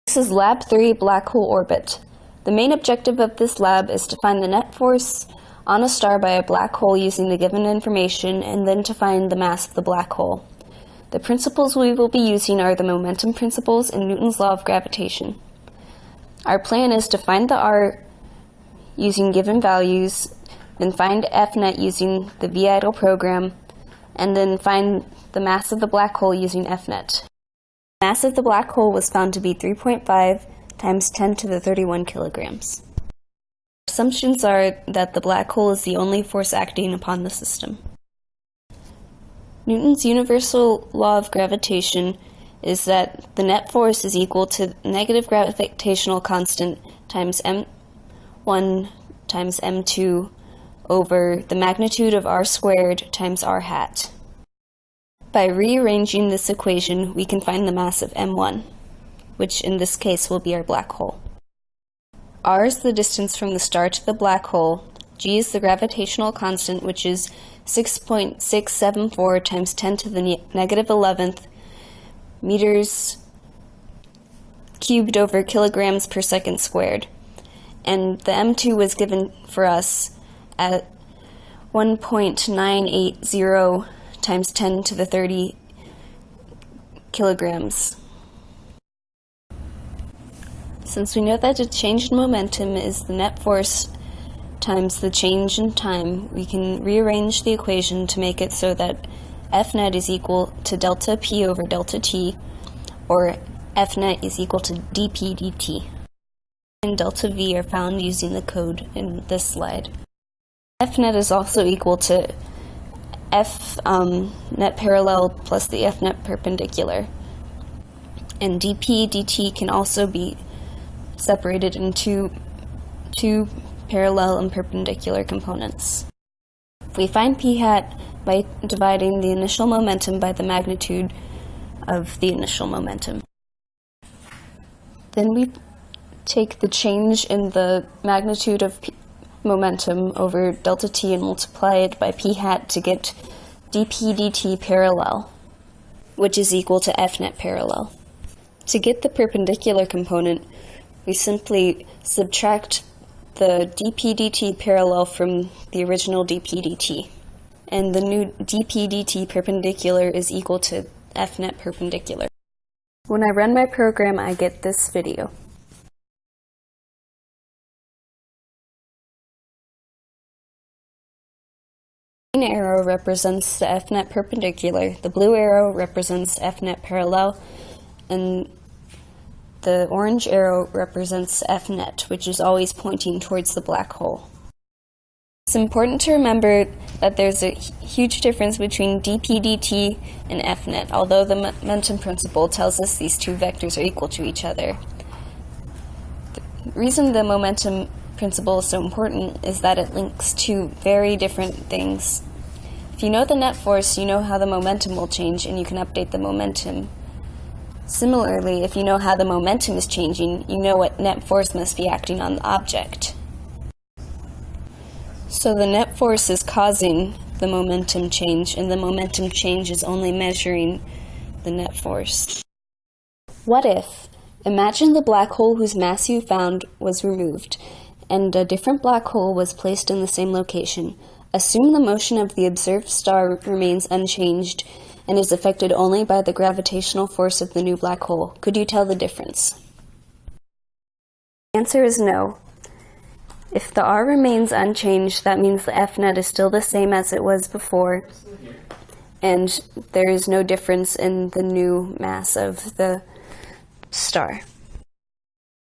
This is Lab 3, Black Hole Orbit. The main objective of this lab is to find the net force on a star by a black hole using the given information, and then to find the mass of the black hole. The principles we will be using are the momentum principles and Newton's law of gravitation. Our plan is to find the R using given values, then find Fnet using the VIDLE program, and then find the mass of the black hole using Fnet. The mass of the black hole was found to be 3.5 times 10 to the 31 kilograms. Assumptions are that the black hole is the only force acting upon the system. Newton's universal law of gravitation is that the net force is equal to negative gravitational constant times m1 times m2 over the magnitude of r squared times r hat. By rearranging this equation, we can find the mass of m1, which in this case will be our black hole. R is the distance from the star to the black hole. G is the gravitational constant, which is 6.674 times 10 to the negative 11th meters cubed over kilograms per second squared. And the M2 was given for us at 1.980 times 10 to the 30 kilograms. Since we know that the change in momentum is the net force times the change in time, we can rearrange the equation to make it so that Fnet is equal to delta P over delta T, or Fnet is equal to dP dt. And delta V are found using the code in this slide. Fnet is also equal to F net parallel plus the Fnet perpendicular. And dP dt can also be separated into two parallel and perpendicular components. We find p hat by dividing the initial momentum by the magnitude of the initial momentum. Then we take the change in the magnitude of momentum over delta t and multiply it by p hat to get dP dt parallel, which is equal to Fnet parallel. To get the perpendicular component, we simply subtract the dP dt parallel from the original dP dt, and the new dP dt perpendicular is equal to Fnet perpendicular. When I run my program, I get this video. The green arrow represents the Fnet perpendicular, the blue arrow represents Fnet parallel, and the orange arrow represents Fnet, which is always pointing towards the black hole. It's important to remember that there's a huge difference between dP dt and Fnet, although the momentum principle tells us these two vectors are equal to each other. The reason the momentum principle is so important is that it links two very different things. If you know the net force, you know how the momentum will change, and you can update the momentum. Similarly, if you know how the momentum is changing, you know what net force must be acting on the object. So the net force is causing the momentum change, and the momentum change is only measuring the net force. What if? Imagine the black hole whose mass you found was removed, and a different black hole was placed in the same location. Assume the motion of the observed star remains unchanged and is affected only by the gravitational force of the new black hole. Could you tell the difference? The answer is no. If the R remains unchanged, that means the Fnet is still the same as it was before, and there is no difference in the new mass of the star.